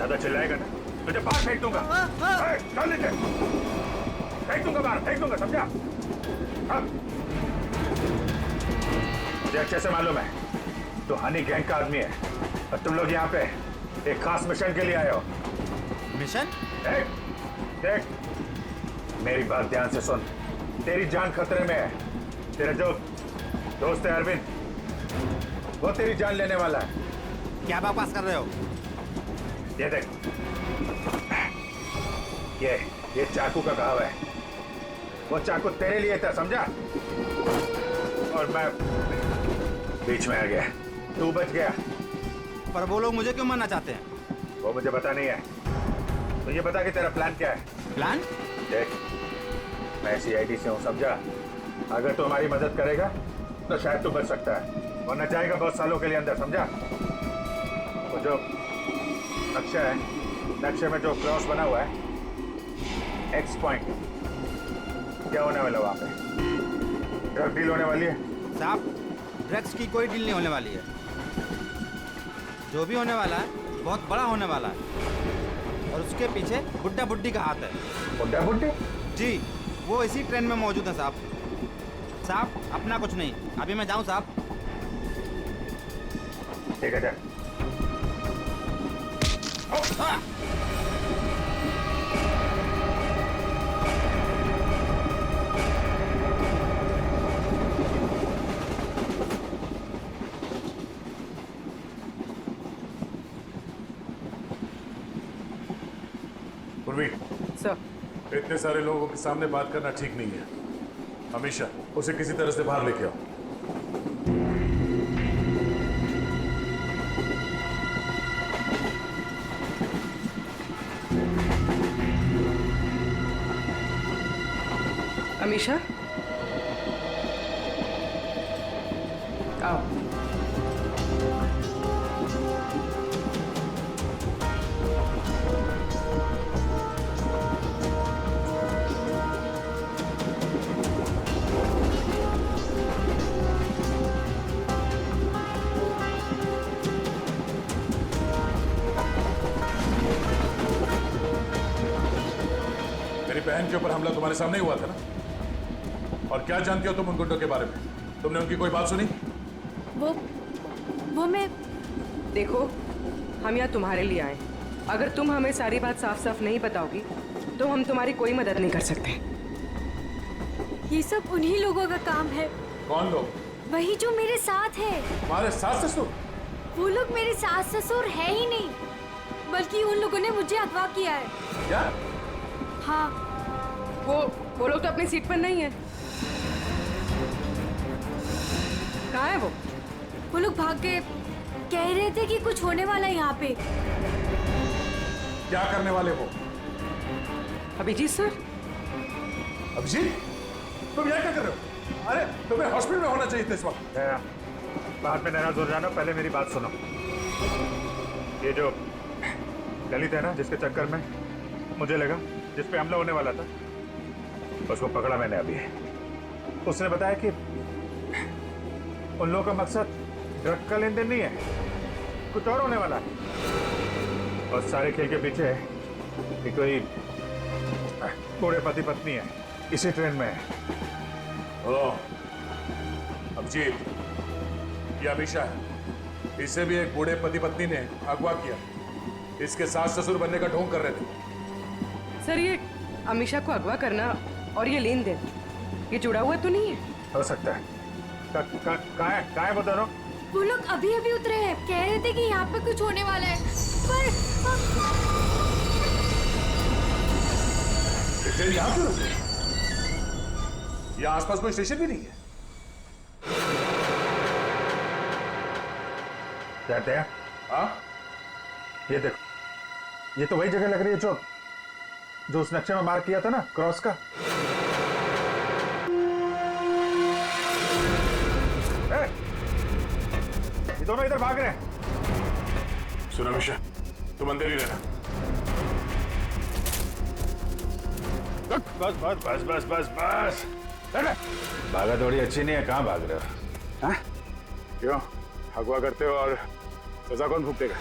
ज्यादा चिल्लाएगा ना तुझे बाहर फेंक दूंगा। चल नीचे, फेंक दूंगा बाहर, फेंक दूंगा, समझा? मुझे अच्छे से मालूम है तो हनी गैंग का आदमी है और तुम लोग यहाँ पे एक खास मिशन के लिए आए हो। मिशन? देख मेरी बात ध्यान से सुन, तेरी जान खतरे में है। तेरा जो दोस्त है अरविंद, वो तेरी जान लेने वाला है। क्या बकवास कर रहे हो? ये देख, ये चाकू का घाव है। वो चाकू तेरे लिए था, समझा? और मैं बीच में आ गया, तू बच गया। पर वो लोग मुझे क्यों मारना चाहते हैं? वो मुझे पता नहीं है, तो ये बता कि तेरा प्लान क्या है? प्लान? देख मैं CID से हूँ, समझा? अगर तू हमारी मदद करेगा तो शायद तू बच सकता है, वरना जाएगा बहुत सालों के लिए अंदर, समझा? वो जो नक्शा है, नक्शे में जो क्रॉस बना हुआ है, X पॉइंट, क्या होने वाला वहाँ पे? ड्रग डील होने वाली है। साहब, ड्रग्स की कोई डील नहीं होने वाली है। जो भी होने वाला है बहुत बड़ा होने वाला है और उसके पीछे बुड्ढा बुड्ढी का हाथ है। बुड्ढा बुड्ढी? जी, वो इसी ट्रेन में मौजूद है साहब। साहब अपना कुछ नहीं, अभी मैं जाऊं साहब? ठीक है, जा। सर, इतने सारे लोगों के सामने बात करना ठीक नहीं है। हमेशा उसे किसी तरह से बाहर लेके आओ। अमीशा, आओ। मेरी बहन के ऊपर हमला तुम्हारे सामने ही हुआ था ना? और क्या जानती हो तुम उन गुंडों के बारे में? तुमने उनकी कोई बात सुनी? वो मैं... देखो, हम यहाँ तुम्हारे लिए आए। अगर तुम हमें सारी बात साफ साफ नहीं बताओगी तो हम तुम्हारी कोई मदद नहीं कर सकते। ये सब उन्हीं लोगों का काम है। कौन लोग? वही जो मेरे साथ है। तुम्हारे सास ससुर? वो लोग मेरे सास ससुर है ही नहीं, बल्कि उन लोगों ने मुझे अगवा किया है। क्या? हाँ। वो लोग तो अपनी सीट पर नहीं है। कहाँ है वो? वो लोग भाग गए। कह रहे थे कि कुछ होने वाला है यहाँ पे। क्या करने वाले हो? अभिजीत सर? अभिजीत, तुम यहाँ क्या कर रहे हो? अरे तुम्हें हॉस्पिटल में होना चाहिए था इस वक्त। बाद में नाराज हो जाना, पहले मेरी बात सुनो। ये जो ललित है ना, जिसके चक्कर में मुझे लगा, जिस पे हमला होने वाला था, उसको पकड़ा मैंने अभी। उसने बताया कि उन लोगों का मकसद ड्रग का लेन देन नहीं है, कुछ और होने वाला है। और सारे खेल के पीछे कि कोई बूढ़े पति पत्नी है, इसी ट्रेन में है। ओह, अभिजीत, ये अमीशा है। इसे भी एक बूढ़े पति पत्नी ने अगवा किया। इसके सास ससुर बनने का ढोंग कर रहे थे। सर, ये अमीशा को अगवा करना और ये लेन देन, ये जुड़ा हुआ तो नहीं है? हो सकता है। कहाँ है वो दोनों? वो लोग अभी अभी उतरे हैं। कह रहे थे कि यहाँ पे कुछ होने वाला है, पर ट्रेन यहाँ क्यों रुकी? यहाँ आसपास कोई स्टेशन भी नहीं है। कहते हैं हाँ? ये देखो, ये तो वही जगह लग रही है जो उस नक्शे में मार्क किया था ना, क्रॉस का। ये दोनों इधर भाग रहे हैं। सुनो अमीशा, तुम अंदर ही रहना। बस बस बस बस बस बस। भागा दौड़ी अच्छी नहीं है, कहाँ भाग रहे हो? हाँ? क्यों अगवा करते हो और सजा कौन भुगतेगा?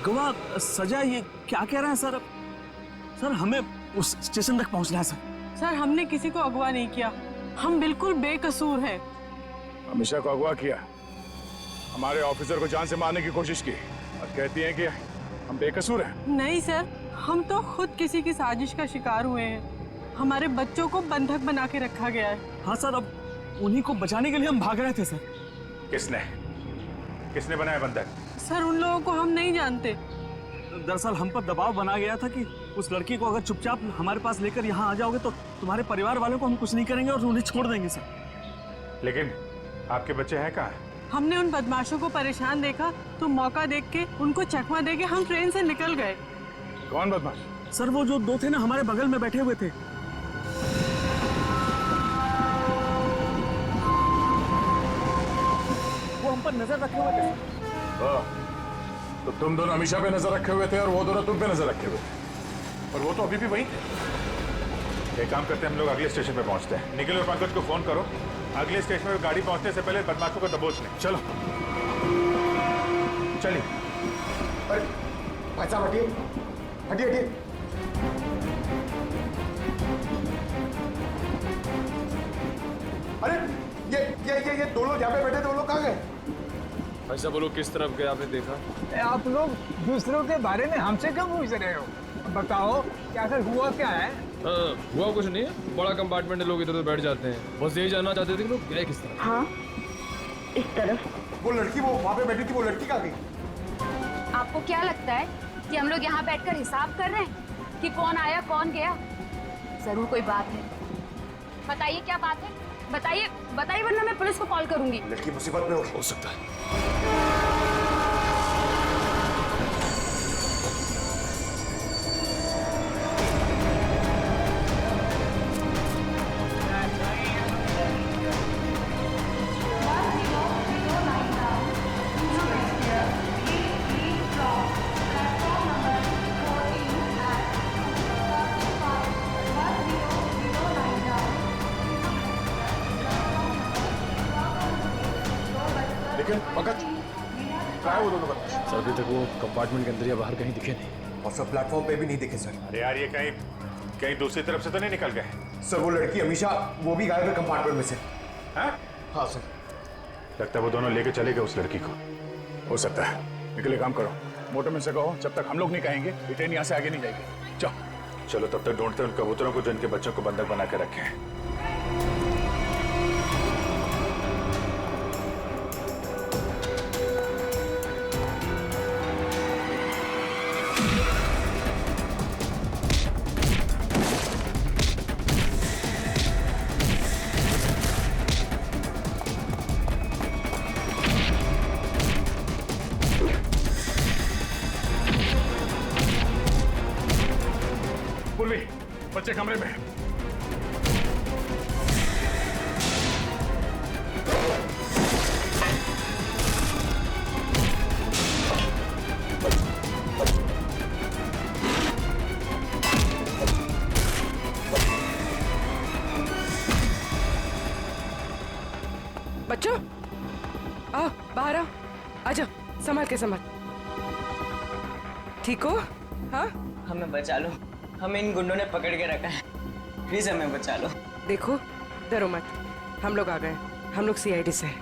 गवाह सजा ये क्या कह रहे हैं सर? सर हमें उस स्टेशन तक पहुंचना है सर। सर हमने किसी को अगवा नहीं किया, हम बिल्कुल बेकसूर हैं। अमीशा को अगवा किया, हमारे ऑफिसर को जान से मारने की कोशिश की और कहती हैं कि हम बेकसूर हैं। नहीं सर, हम तो खुद किसी की साजिश का शिकार हुए हैं। हमारे बच्चों को बंधक बना के रखा गया है। हाँ सर, अब उन्हीं को बचाने के लिए हम भाग रहे थे सर। किसने बनाया बंधक? सर उन लोगों को हम नहीं जानते। दरअसल हम पर दबाव बनाया गया था कि उस लड़की को अगर चुपचाप हमारे पास लेकर यहाँ आ जाओगे तो तुम्हारे परिवार वालों को हम कुछ नहीं करेंगे और उन्हें छोड़ देंगे सर। लेकिन आपके बच्चे हैं कहाँ? हमने उन बदमाशों को परेशान देखा तो मौका देख के उनको चकमा दे के हम ट्रेन से निकल गए। कौन बदमाश? सर वो जो दो थे ना, हमारे बगल में बैठे हुए थे। वो हम पर नजर रखे हुए थे। तो तुम दोनों अमीशा पे नजर रखे हुए थे और वो दोनों तुम पे नजर रखे हुए थे, और वो तो अभी भी वही थे। एक काम करते हैं, हम लोग अगले स्टेशन पे पहुंचते हैं। निखिल और पंकज को फोन करो, अगले स्टेशन पे गाड़ी पहुंचने से पहले बदमाशों को दबोच लें। चलो चलिए। अरे भाई साहब हटिए हटिए हटिए। अरे ये दो लोग यहाँ पे बैठे थे, वो लोग कहाँ गए? ऐसा बोलो, किस तरफ गए आपने देखा? आप लोग दूसरों के बारे में हमसे क्यों पूछ रहे हो? बताओ कि आखिर हुआ क्या है? हाँ, हुआ कुछ नहीं है। बड़ा कंपार्टमेंट है, लोग इधर उधर बैठ जाते हैं। बस यही जानना चाहते थे कि लोग गए किस तरफ। हाँ, इस तरफ। वो लड़की वो वहाँ पे बैठी थी, वो लड़की कहाँ गई? आपको क्या लगता है कि हम लोग यहाँ बैठकर हिसाब कर रहे हैं कि कौन आया कौन गया? जरूर कोई बात है। बताइए क्या बात है, बताइए बताइए, वरना मैं पुलिस को कॉल करूंगी। लड़की मुसीबत में हो सकता है। लेकिन पंकज, क्या है वो दोनों बदमाश? सर अभी तक वो कंपार्टमेंट के अंदर या बाहर कहीं दिखे नहीं। और सर प्लेटफॉर्म पे भी नहीं दिखे सर। अरे यार, ये कहीं दूसरी तरफ से तो नहीं निकल गए? सर वो लड़की अमीशा वो भी गायब है कंपार्टमेंट में से। हाँ हाँ सर। लगता है वो दोनों लेके चले गए उस लड़की को। हो सकता है। निकले, काम करो, मोटर में से कहो जब तक हम लोग नहीं कहेंगे ये ट्रेन यहाँ से आगे नहीं जाएगी। चलो तब तक ढूंढते हैं उन कबूतरों को जो इनके बच्चों को बंधक बना के रखे हैं। बच्चे कमरे में। बच्चों आओ, बाहर आओ, आजा, संभाल के संभाल। ठीक हो? हाँ, हमें बचा लो, हमें इन गुंडों ने पकड़ के रखा है, प्लीज हमें बचा लो। देखो डरो मत, हम लोग आ गए, हम लोग सीआईडी से हैं।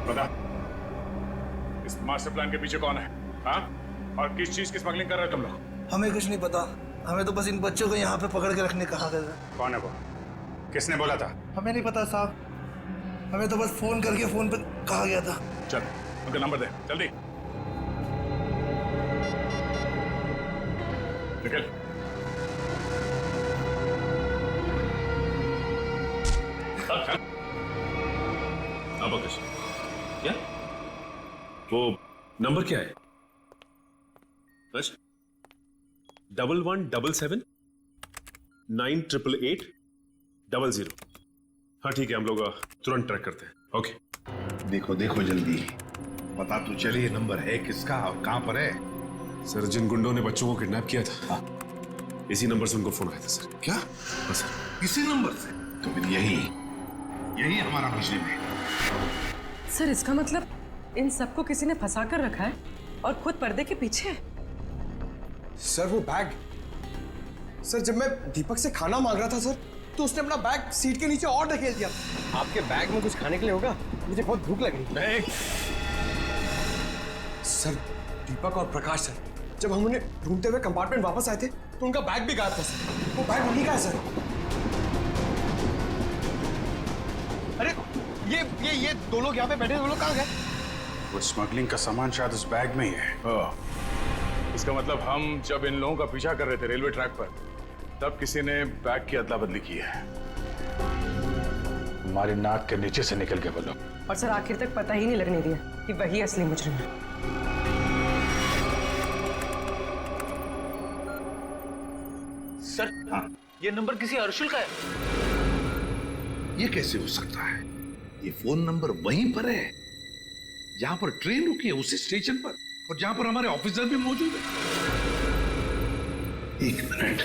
बता, इस मास्टर प्लान के पीछे कौन है? हाँ, और किस चीज की स्मगलिंग कर रहे हो तुम लोग? हमें कुछ नहीं पता, हमें तो बस इन बच्चों को यहाँ पे पकड़ के रखने कहा गया था। कौन है वो? किसने बोला था? हमें नहीं पता साहब, हमें तो बस फोन करके फोन पे कहा गया था। चल उनका नंबर दे जल्दी। निकल। अब क्या? वो नंबर क्या है? 1177 9888 00। हाँ ठीक है, हम लोग तुरंत ट्रैक करते हैं। ओके। देखो देखो जल्दी, पता तो चले ये नंबर है किसका और कहां पर है। सर जिन गुंडों ने बच्चों को किडनैप किया था, इसी नंबर से उनको फोन आया था सर। क्या? हाँ सर। इसी नंबर से? तो फिर यही हमारा बिजली में। सर इसका मतलब इन सबको किसी ने फंसा कर रखा है और खुद पर्दे के पीछे है। सर वो बैग, सर जब मैं दीपक से खाना मांग रहा था सर, तो उसने अपना बैग सीट के नीचे और ढकेल दिया। आपके बैग में कुछ खाने के लिए होगा? मुझे बहुत भूख लग रही। सर दीपक और प्रकाश सर, जब हम उन्हें ढूंढते हुए कंपार्टमेंट वापस आए थे तो उनका बैग भी गायब था सर। वो बैग उन्हीं का है सर। अरे ये दो लोग यहाँ पे बैठे, दो लोग कहाँ गए? वो स्मगलिंग का सामान शायद उस बैग में ही है। इसका मतलब हम जब इन लोगों का पीछा कर रहे थे रेलवे ट्रैक पर, तब किसी ने बैग की अदला बदली की है। हमारी नाक के नीचे से निकल गए वो लोग। और सर आखिर तक पता ही नहीं लगने दिया कि वही असली मुजरिम है। सर हाँ, ये नंबर किसी अर्शुल का है। ये कैसे हो सकता है? ये फोन नंबर वहीं पर है जहां पर ट्रेन रुकी है, उसी स्टेशन पर, और जहां पर हमारे ऑफिसर भी मौजूद है। एक मिनट।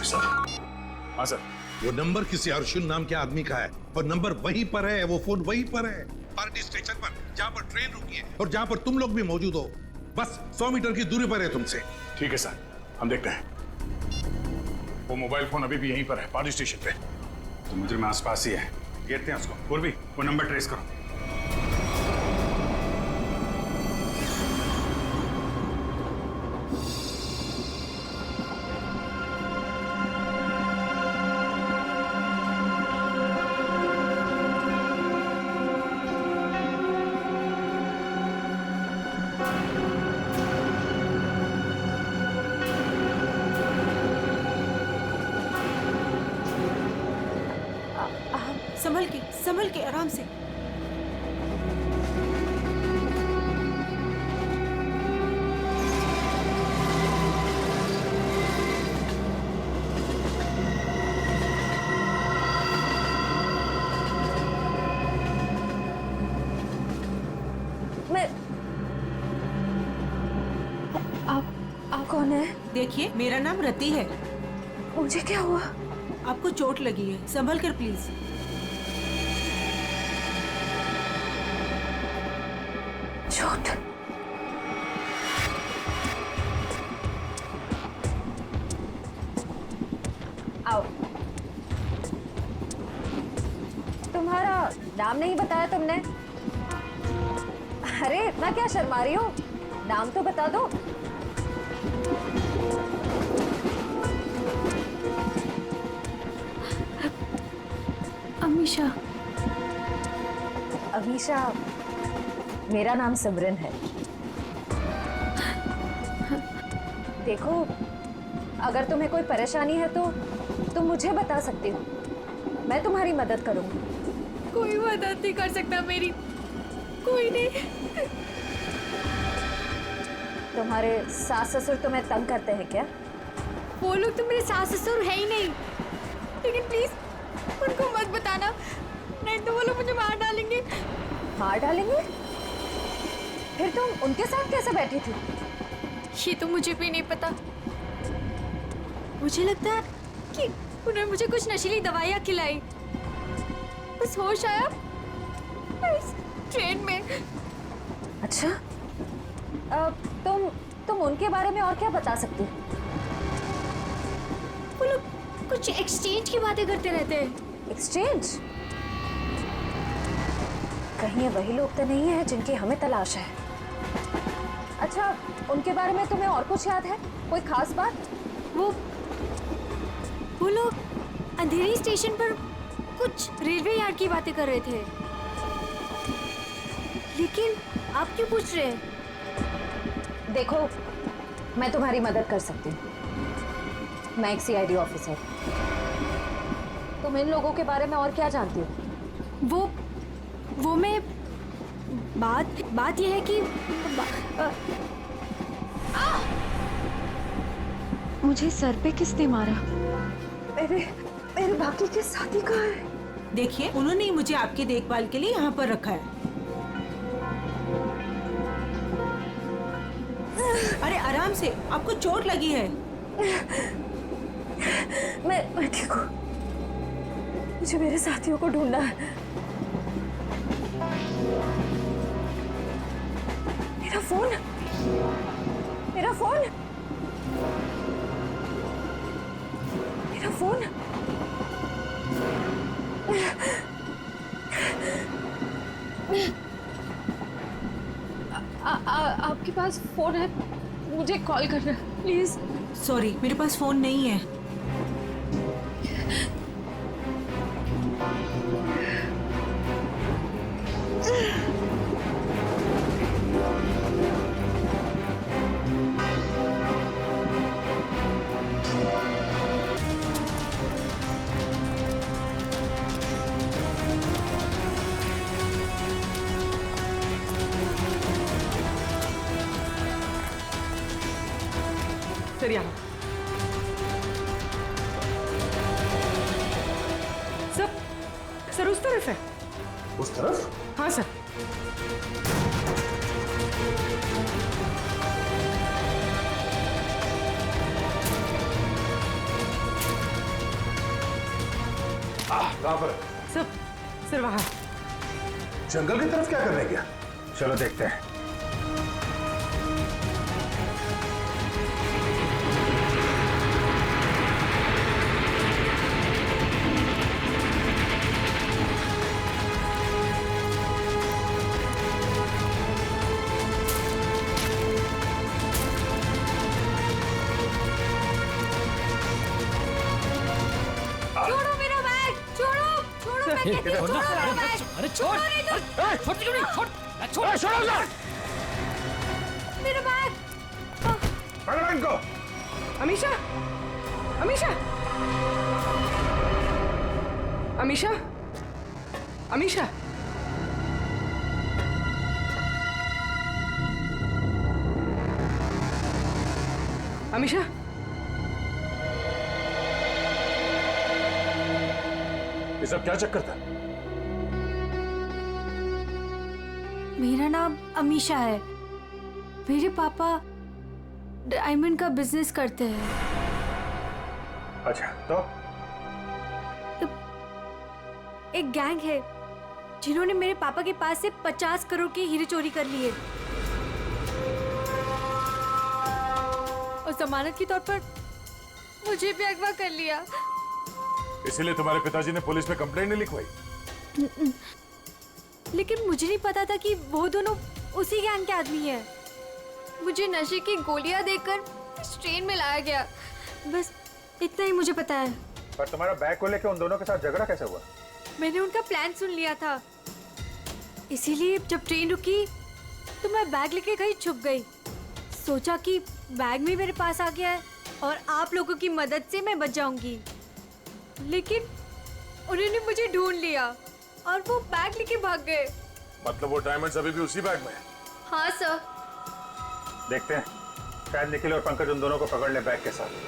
सर। हाँ सर। वो नंबर किसी अर्जुन नाम के आदमी का है और नंबर वहीं पर है, वो फोन वहीं पर है, पार्टी स्टेशन पर, जहां पर ट्रेन रुकी है और जहां पर तुम लोग भी मौजूद हो। बस 100 मीटर की दूरी पर है तुमसे। ठीक है सर, हम देखते हैं। वो मोबाइल फोन अभी भी यहीं पर है, पार्टी स्टेशन पे। तो मुजरिम आसपास ही है, घेरते हैं उसको। पूर्वी, वो नंबर ट्रेस करो। संभल के आराम से। आप कौन है? देखिए मेरा नाम रति है। मुझे क्या हुआ? आपको चोट लगी है, संभल कर प्लीज। चोट? आओ। तुम्हारा नाम नहीं बताया तुमने? अरे इतना क्या शर्मा रही हो? नाम तो बता दो। अमीशा। अमीशा, मेरा नाम सिमरन है। देखो, अगर तुम्हें कोई परेशानी है तो तुम मुझे बता सकती हो, मैं तुम्हारी मदद करूंगी। कोई मदद नहीं कर सकता मेरी, कोई नहीं। तुम्हारे सास ससुर तुम्हें तंग करते हैं क्या? वो लोग तो मेरे सास ससुर है ही नहीं, लेकिन प्लीज उनको मत बताना, नहीं तो वो लोग मुझे मार डालेंगे। मार डालेंगे? फिर तुम उनके साथ कैसे बैठी थी? ये तो मुझे भी नहीं पता। मुझे लगता है कि उन्होंने मुझे कुछ नशीली दवाइयाँ खिलाई, बस होश आया इस ट्रेन में। अच्छा, तुम उनके बारे में और क्या बता सकती हो? वो लोग कुछ एक्सचेंज की बातें करते रहते हैं। एक्सचेंज? कहीं ये वही लोग तो नहीं है जिनकी हमें तलाश है? अच्छा, उनके बारे में तुम्हें और कुछ याद है? कोई खास बात? वो लोग अंधेरी स्टेशन पर कुछ रेलवे यार्ड की बातें कर रहे थे, लेकिन आप क्यों पूछ रहे हैं? देखो, मैं तुम्हारी मदद कर सकती हूँ। मैं एक CID ऑफिसर। तुम इन लोगों के बारे में और क्या जानती हो? वो मैं बात यह है कि मुझे सर पे किसने मारा? मेरे बाकी के साथी कहाँ हैं? देखिए, उन्होंने ही मुझे आपकी देखभाल के लिए यहाँ पर रखा है। अरे आराम से, आपको चोट लगी है। मैं ठीक हूँ। मुझे मेरे साथियों को ढूंढना है। मेरा फोन, मेरा फोन, मेरा फोन। आपके पास फोन है? मुझे कॉल करना प्लीज। सॉरी, मेरे पास फोन नहीं है। सर यहाँ। सर उस तरफ है। उस तरफ? हाँ सर। कहाँ पर? सर वहाँ। जंगल की तरफ क्या करने गया? चलो देखते हैं। छोड़ो मेरा बैग, छोड़ो, छोड़ो, मैं कहती हूँ, छोड़ो मेरा बैग। अरे छोड़, नहीं तो। छोड़ क्यों नहीं? छोड़, छोड़, छोड़ मेरा बैग। पकड़ो इनको। अमीशा, अमीशा, अमीशा, अमीशा। अमीशा, ये सब क्या चक्कर था? मेरा नाम अमीशा है। मेरे पापा डायमंड का बिजनेस करते हैं। अच्छा, तो एक गैंग है जिन्होंने मेरे पापा के पास से 50 करोड़ के हीरे चोरी कर लिए और जमानत के तौर पर मुझे भी अगवा कर लिया। इसीलिए तुम्हारे पिताजी ने पुलिस में कंप्लेंट नहीं लिखवाई? लेकिन मुझे नहीं पता था कि वो दोनों उसी गैंग के आदमी हैं। मुझे नशे की गोलियां देकर इस ट्रेन में लाया गया, बस इतना ही मुझे पता है। पर तुम्हारा बैग को लेके उन दोनों के साथ झगड़ा कैसे हुआ? मैंने उनका प्लान सुन लिया था, इसीलिए जब ट्रेन रुकी तो मैं बैग लेके कहीं छुप गई। सोचा कि बैग भी मेरे पास आ गया है और आप लोगों की मदद से मैं बच जाऊंगी। लेकिन उन्होंने मुझे ढूंढ लिया और वो बैग लेके भाग गए। मतलब वो डायमंड्स अभी भी उसी बैग में है? हाँ सर। देखते हैं, शायद निखिल और पंकज उन दोनों को पकड़ ले बैग के साथ।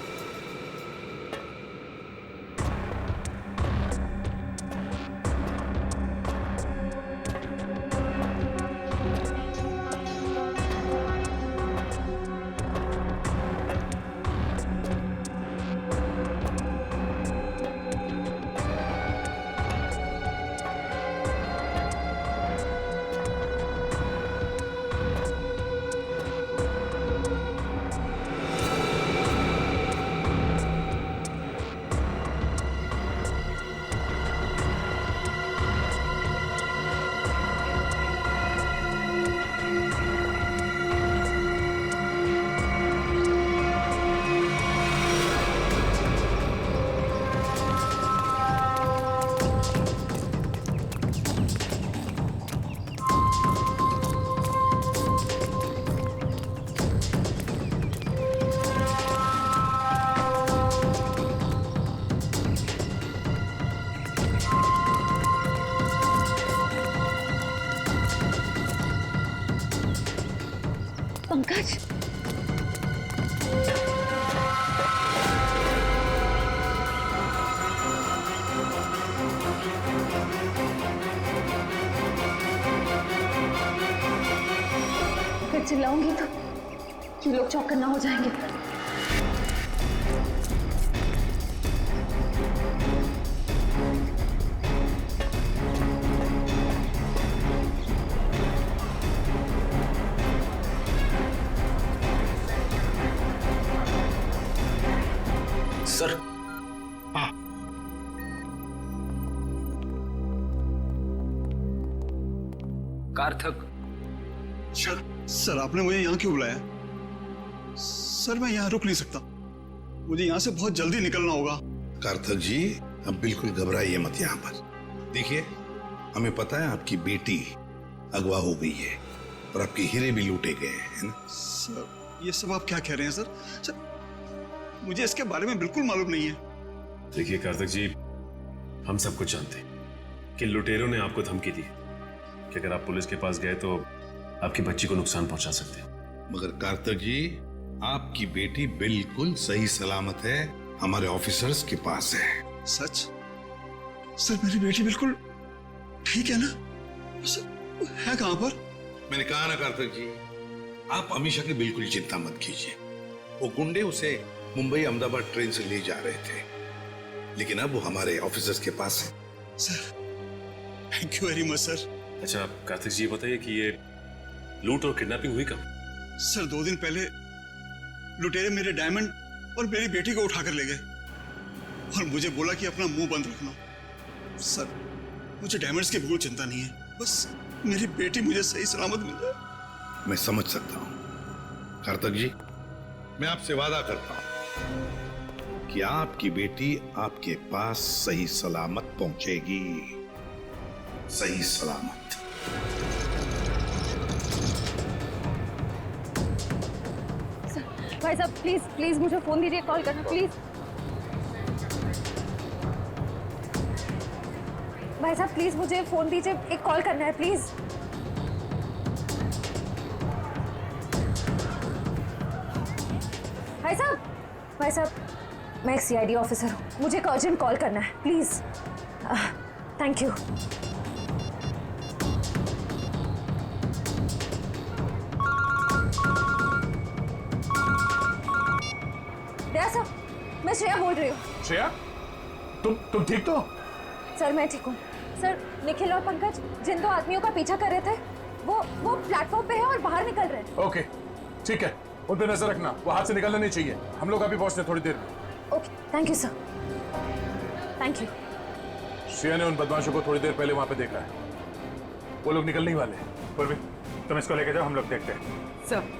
ये लोग चौकन्ना ना हो जाएंगे। सर। हाँ। कार्थक। सर आपने मुझे यहाँ क्यों बुलाया? सर मैं यहाँ रुक नहीं सकता, मुझे यहाँ से बहुत जल्दी निकलना होगा। कार्थक जी अब बिल्कुल घबराइए मत यहाँ पर। देखिए हमें पता है आपकी बेटी अगवा हो गई है और आपके हीरे भी लूटे गए हैं ना? सर ये सब आप क्या कह रहे हैं? सर मुझे इसके बारे में बिल्कुल मालूम नहीं है। देखिए कार्थक जी, हम सब कुछ जानते हैं कि लुटेरों ने आपको धमकी दी कि अगर आप पुलिस के पास गए तो आपकी बच्ची को नुकसान पहुंचा सकते हैं। मगर कार्थक जी आपकी बेटी बिल्कुल सही सलामत है, हमारे ऑफिसर्स के पास है। सच? सर मेरी बेटी बिल्कुल ठीक है ना? सर है कहां पर? मैंने कहा ना कार्थक जी, आप अमीषा की बिल्कुल चिंता मत कीजिए। वो गुंडे उसे मुंबई अहमदाबाद ट्रेन से ले जा रहे थे, लेकिन अब वो हमारे ऑफिसर्स के पास है। Sir thank you very much sir. अच्छा कार्तिक जी बताइए कि ये लूट और किडनैपिंग हुई कब? सर 2 दिन पहले लुटेरे मेरे डायमंड और मेरी बेटी को उठाकर ले गए और मुझे बोला कि अपना मुंह बंद रखना। सर मुझे डायमंड्स की बिल्कुल चिंता नहीं है, बस मेरी बेटी मुझे सही सलामत मिल जाए। मैं समझ सकता हूं कार्थक जी, मैं आपसे वादा करता हूं कि आपकी बेटी आपके पास सही सलामत पहुंचेगी, सही सलामत। भाई साहब प्लीज प्लीज मुझे फोन दीजिए, कॉल करना प्लीज। भाई साहब प्लीज मुझे फोन दीजिए, एक कॉल करना है प्लीज। भाई साहब मैं एक सीआईडी ऑफिसर हूँ, मुझे एक अर्जेंट कॉल करना है प्लीज। Thank you. सर मैं श्रेया बोल रही हूँ। श्रेया तुम ठीक तो? सर मैं ठीक हूँ। सर निखिल और पंकज जिन 2 आदमियों का पीछा कर रहे थे वो प्लेटफॉर्म पे है और बाहर निकल रहे हैं। ओके ठीक है, उन पे नजर रखना, वो हाथ से निकलना नहीं चाहिए। हम लोग अभी पहुंचते थोड़ी देर में। Okay thank you sir, thank you. Shreya ने उन बदमाशों को थोड़ी देर पहले वहां पे देखा है, वो लोग निकलने ही वाले हैं। पूर्वी तुम इसको लेके जाओ, हम लोग देखते हैं। सर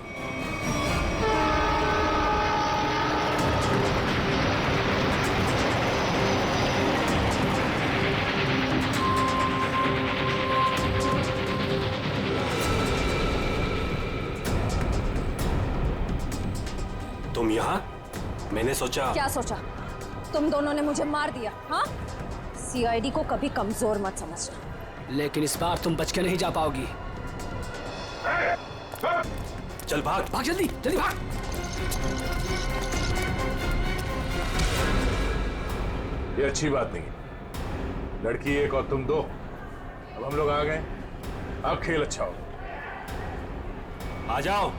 तुम यहाँ? मैंने सोचा। क्या सोचा? तुम दोनों ने मुझे मार दिया, हाँ? सीआईडी को कभी कमजोर मत समझना। लेकिन इस बार तुम बच के नहीं जा पाओगी। चल भाग भाग, जल्दी जल्दी भाग। ये अच्छी बात नहीं, लड़की एक और तुम 2। अब हम लोग आ गए, अब खेल अच्छा हो। आ जाओ।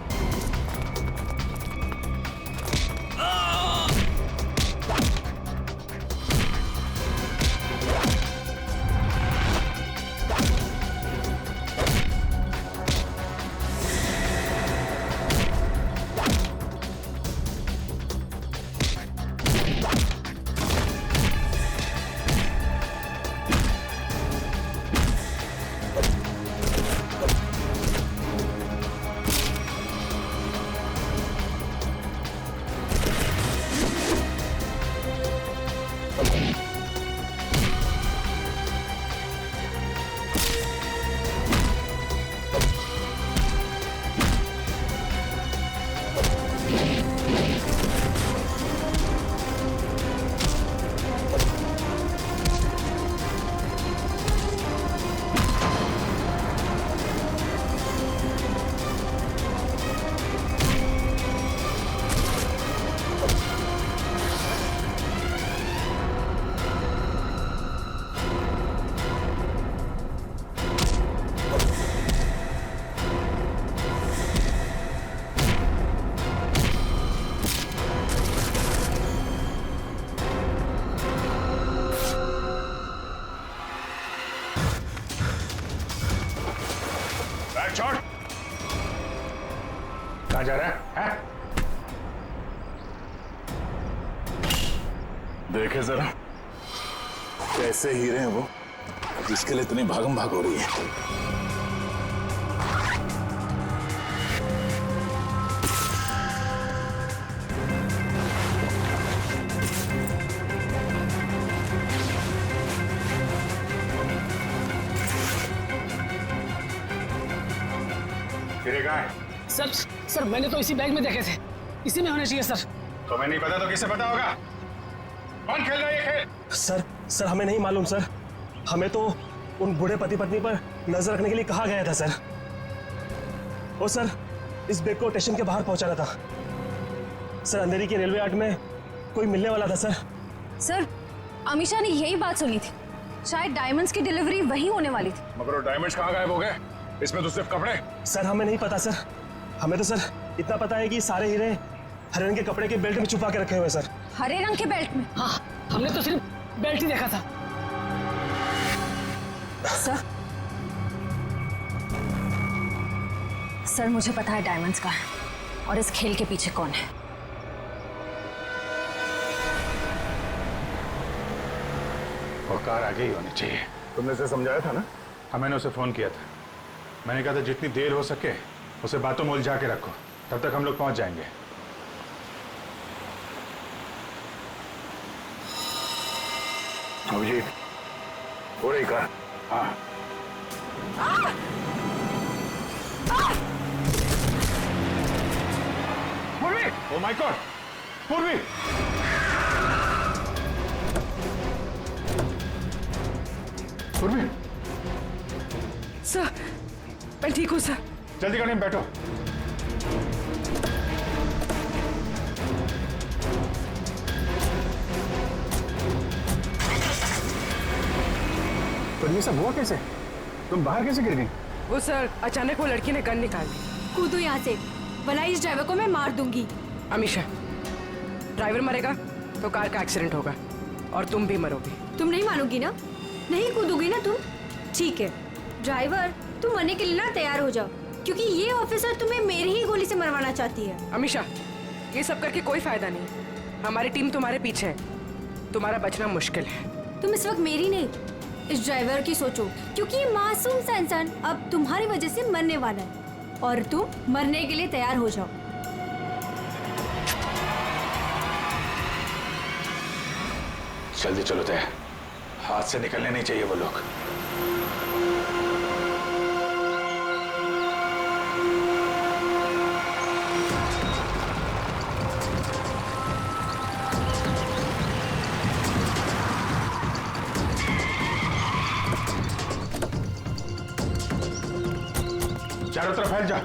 कहाँ जा रहा है? देखे जरा कैसे हीरे हैं वो, जिसके लिए इतनी भागम भाग हो रही है। हीरे कहाँ है? सर मैंने तो इसी बैग में देखे थे, इसी में होने चाहिए सर। तुम्हें नहीं पता तो किसे पता होगा? कौन खेल रहा है ये खेल? सर हमें नहीं मालूम सर, हमें तो उन बूढ़े पति पत्नी पर नजर रखने के लिए कहा गया था सर। और सर इस बैग को स्टेशन के बाहर पहुंचाना था सर, अंधेरी के रेलवे यार्ड में कोई मिलने वाला था सर। सर अमीशा ने यही बात सुनी थी, शायद डायमंड्स की डिलीवरी वहीं होने वाली थी। मगर वो डायमंड्स कहाँ गायब हो गए? इसमें तो सिर्फ कपड़े। सर हमें नहीं पता सर, हमें तो सर इतना पता है कि सारे हीरे हरे रंग के कपड़े के बेल्ट में छुपा के रखे हुए सर। हरे रंग के बेल्ट में? हाँ, हमने तो सिर्फ बेल्ट ही देखा था। सर मुझे पता है डायमंड्स का है और इस खेल के पीछे कौन है। वो कार आगे ही होनी चाहिए। तुमने उसे समझाया था ना? हाँ, मैंने उसे फोन किया था। मैंने कहा था जितनी देर हो सके उसे बातों में उलझा के रखो, तब तक हम लोग पहुंच जाएंगे। अभिजीत, हो रही कार? हाँ। पूर्वी! Oh my God! पूर्वी! पूर्वी! सर मैं ठीक हूँ सर। जल्दी गाड़ी में बैठो। पूर्वी सब हुआ कैसे? तुम बाहर कैसे गिर गई? वो सर अचानक वो लड़की ने गन निकाल दी। कूदो यहाँ से, भला इस ड्राइवर को मैं मार दूंगी। अमीशा, ड्राइवर मरेगा तो कार का एक्सीडेंट होगा और तुम भी मरोगी। तुम नहीं मानोगी ना? नहीं कूदोगी ना तुम? ठीक है ड्राइवर, तुम मरने के लिए ना तैयार हो जाओ, क्योंकि ये ऑफिसर तुम्हें मेरी ही गोली से मरवाना चाहती है। अमीशा, ये सब करके कोई फायदा नहीं। हमारी टीम तुम्हारे पीछे है, तुम्हारा बचना मुश्किल है। तुम इस वक्त मेरी नहीं, इस ड्राइवर की सोचो, क्योंकि ये मासूम सा इंसान अब तुम्हारी वजह से मरने वाला है और तुम मरने के लिए तैयार हो जाओ। जल्दी चलो तय, हाथ से निकलने नहीं चाहिए वो लोग। चारों तरफ फैल जा।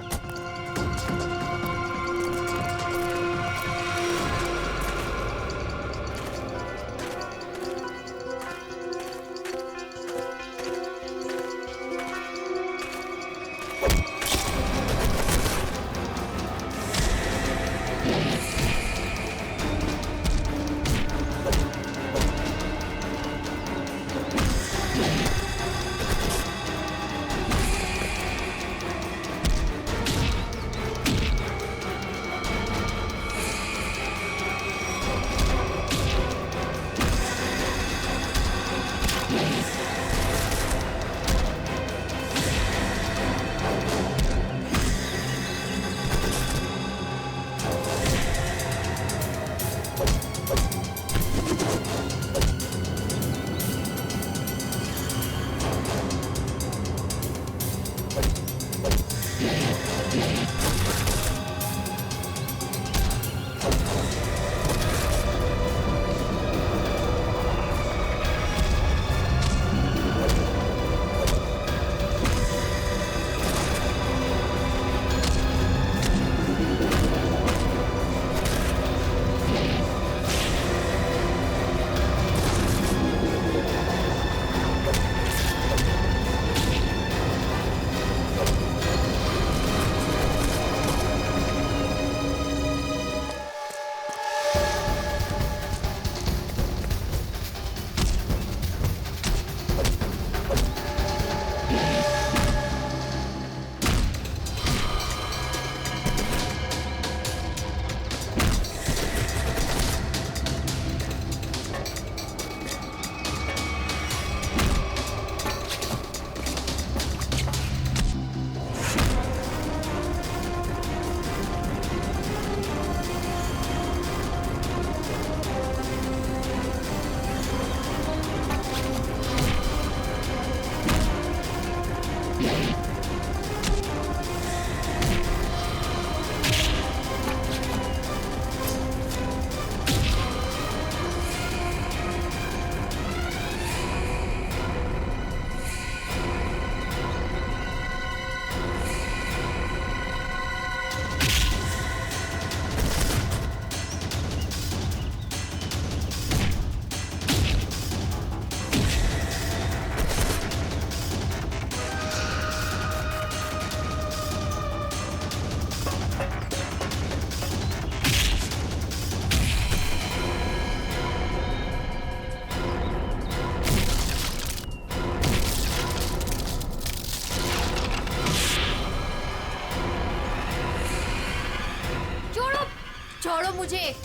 मुझे,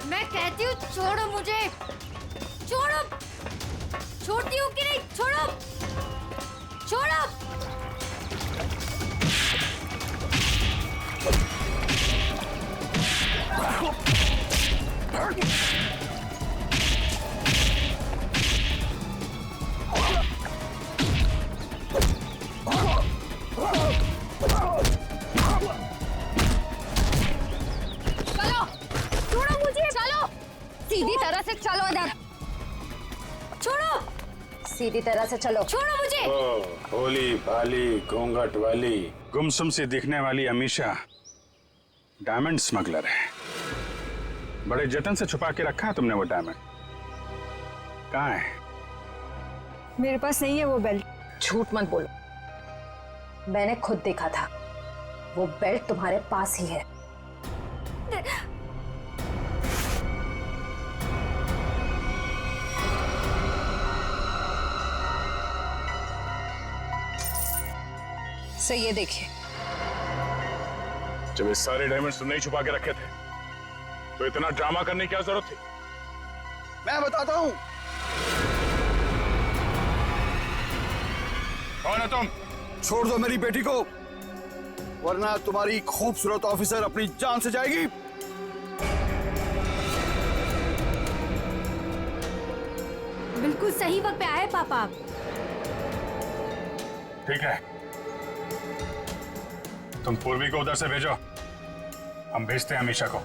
मैं कहती हूँ छोड़ो मुझे, छोड़ो। छोड़ती हूँ कि नहीं? छोड़ो, छोड़ो। चलो, छोड़ो मुझे, चलो। सीधी तरह से चलो इधर। छोड़ो, सीधी तरह से चलो। छोड़ो मुझे। ओ, भोली भाली घूंघट वाली गुमसुम सी दिखने वाली अमीशा डायमंड स्मगलर है। बड़े जतन से छुपा के रखा है तुमने वो डायमंड। कहाँ है? मेरे पास नहीं है वो बेल्ट। झूठ मत बोलो, मैंने खुद देखा था। वो बेल्ट तुम्हारे पास ही है। सही, ये देखिए। जब ये सारे डायमंड्स तुमने ही छुपा के रखे थे तो इतना ड्रामा करने की क्या जरूरत थी? मैं बताता हूँ। कौन है तुम? छोड़ दो मेरी बेटी को, वरना तुम्हारी खूबसूरत ऑफिसर अपनी जान से जाएगी। बिल्कुल सही वक्त पे आए पापा। ठीक है, तुम पूर्वी को उधर से भेजो, हम भेजते हैं अमीशा को।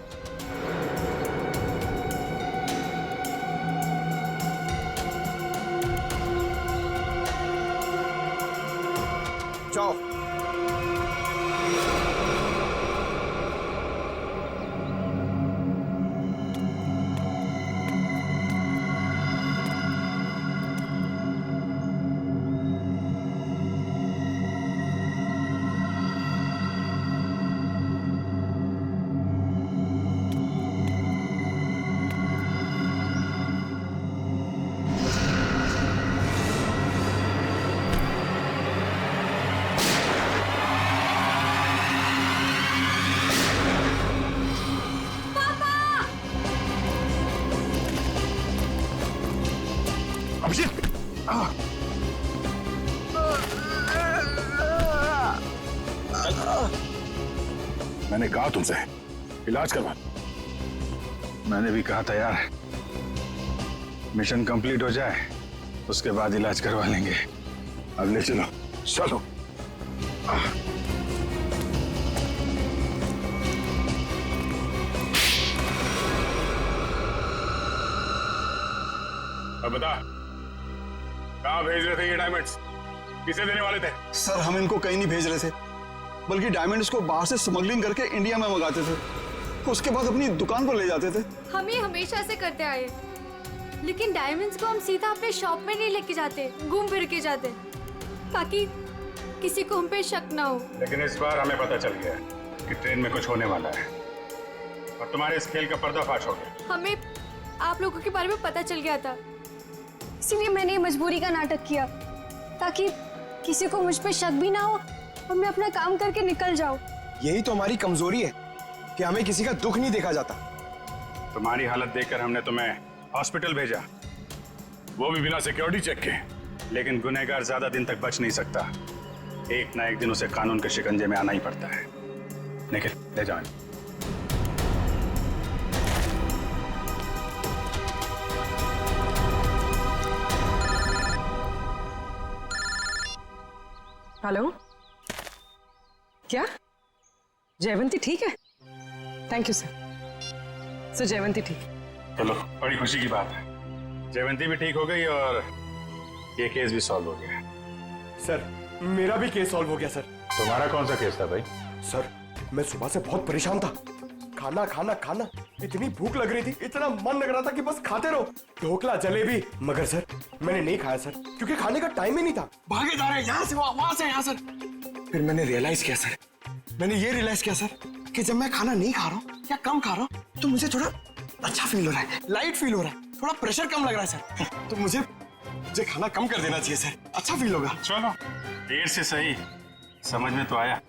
जाओ। मैंने कहा तुमसे इलाज करवा। मैंने भी कहा था यार, मिशन कंप्लीट हो जाए उसके बाद इलाज करवा लेंगे। अब ले चलो, चलो। अब बता, कहाँ भेज रहे थे ये डायमंड्स? किसे देने वाले थे? सर, हम इनको कहीं नहीं भेज रहे थे, बल्कि डायमंड्स को बाहर से स्मगलिंग करके इंडिया में मंगाते थे, उसके बाद अपनी दुकान पर ले जाते थे। हम ये हमेशा से करते आए, लेकिन डायमंड्स को हम सीधा अपने शॉप में नहीं लेके जाते, घूम फिर के जाते, ताकि किसी को हम पे शक ना हो। लेकिन इस बार हमें पता चल गया कि ट्रेन में कुछ होने वाला है और तुम्हारे इस खेल का पर्दाफाश हो गया। हमें आप लोगों के बारे में पता चल गया था, इसीलिए मैंने मजबूरी का नाटक किया, ताकि किसी को मुझ पे शक भी ना हो और मैं अपना काम करके निकल जाऊं। यही तो हमारी कमजोरी है कि हमें किसी का दुख नहीं देखा जाता। तुम्हारी हालत देखकर हमने तुम्हें हॉस्पिटल भेजा, वो भी बिना सिक्योरिटी चेक के। लेकिन गुनहगार ज्यादा दिन तक बच नहीं सकता, एक ना एक दिन उसे कानून के शिकंजे में आना ही पड़ता है। निखिल, ले जाओ। हेलो, क्या जयवंती ठीक है? थैंक यू सर जयवंती ठीक। चलो, बड़ी खुशी की बात है, जयवंती भी ठीक हो गई और ये केस भी सॉल्व हो गया। सर, मेरा भी केस सॉल्व हो गया सर। तुम्हारा कौन सा केस था भाई? सर, मैं सुबह से बहुत परेशान था, खाना खाना खाना, इतनी भूख लग रही थी, इतना मन लग रहा था कि बस खाते रहो, ढोकला जलेबी। मगर सर, मैंने नहीं खाया सर, क्योंकि खाने का टाइम ही नहीं था। भागे जा रहे हैं, यहाँ से वहां से यहाँ सर। फिर मैंने रियलाइज किया सर, मैंने ये रियलाइज किया सर कि जब मैं खाना नहीं खा रहा हूँ या कम खा रहा हूँ तो मुझे थोड़ा अच्छा फील हो रहा है, लाइट फील हो रहा है, थोड़ा प्रेशर कम लग रहा है सर। तो मुझे खाना कम कर देना चाहिए सर, अच्छा फील होगा। चलो, देर से सही, समझ में तो आया।